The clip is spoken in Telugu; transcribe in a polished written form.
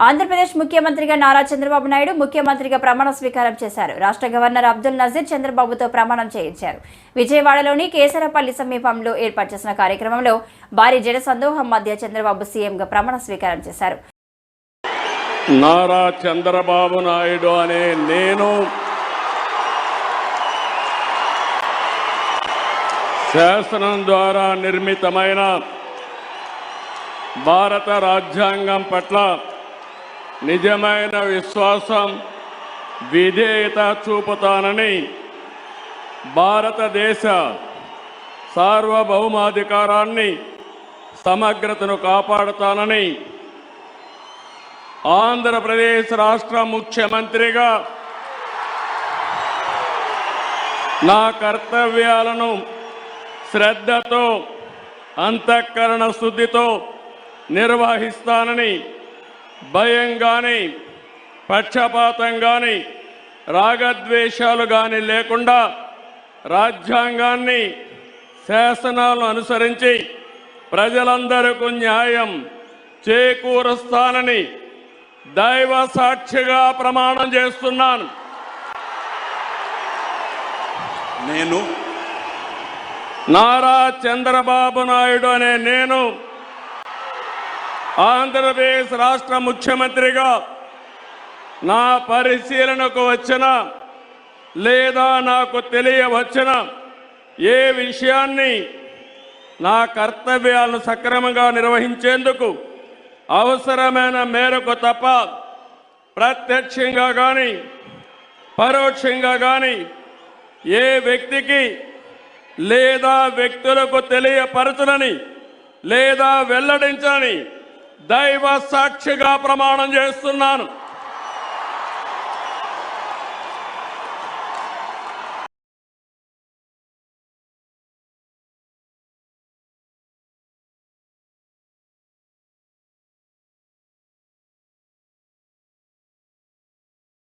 ఆంధ్రప్రదేశ్ ముఖ్యమంత్రిగా నారా చంద్రబాబు నాయుడు ముఖ్యమంత్రిగా ప్రమాణ స్వీకారం చేశారు. రాష్ట్ర గవర్నర్ అబ్దుల్ నజీర్ చంద్రబాబుతో ప్రమాణం చేయించారు. విజయవాడలోని కేసరపల్లి సమీపంలో ఏర్పాటు చేసిన కార్యక్రమంలో భారీ జన సందోహం మధ్య చంద్రబాబు సీఎంగా ప్రమాణ స్వీకారం చేశారు. నారా చంద్రబాబు నాయుడు అనే నేను శాసనం ద్వారా నిర్మితమైన భారత రాజ్యాంగం పట్ల నిజమైన విశ్వాసం, విధేయత చూపుతానని, భారతదేశ సార్వభౌమాధికారాన్ని, సమగ్రతను కాపాడుతానని, ఆంధ్రప్రదేశ్ రాష్ట్ర ముఖ్యమంత్రిగా నా కర్తవ్యాలను శ్రద్ధతో, అంతఃకరణ శుద్ధితో నిర్వహిస్తానని, భయం కానీ, పక్షపాతం కానీ, రాగద్వేషాలు కానీ లేకుండా రాజ్యాంగాన్ని, శాసనాలను అనుసరించి ప్రజలందరికీ న్యాయం చేకూరుస్తానని దైవ సాక్షిగా ప్రమాణం చేస్తున్నాను. నేను నారా చంద్రబాబు నాయుడు అనే నేను ఆంధ్రప్రదేశ్ రాష్ట్ర ముఖ్యమంత్రిగా నా పరిశీలనకు వచ్చిన లేదా నాకు తెలియవచ్చిన ఏ విషయాన్ని నా కర్తవ్యాలను సక్రమంగా నిర్వహించేందుకు అవసరమైన మేరకు తప్ప ప్రత్యక్షంగా కానీ పరోక్షంగా కానీ ఏ వ్యక్తికి లేదా వ్యక్తులకు తెలియపరచనని లేదా వెల్లడించని దైవ సాక్షిగా ప్రమాణం చేస్తున్నాను.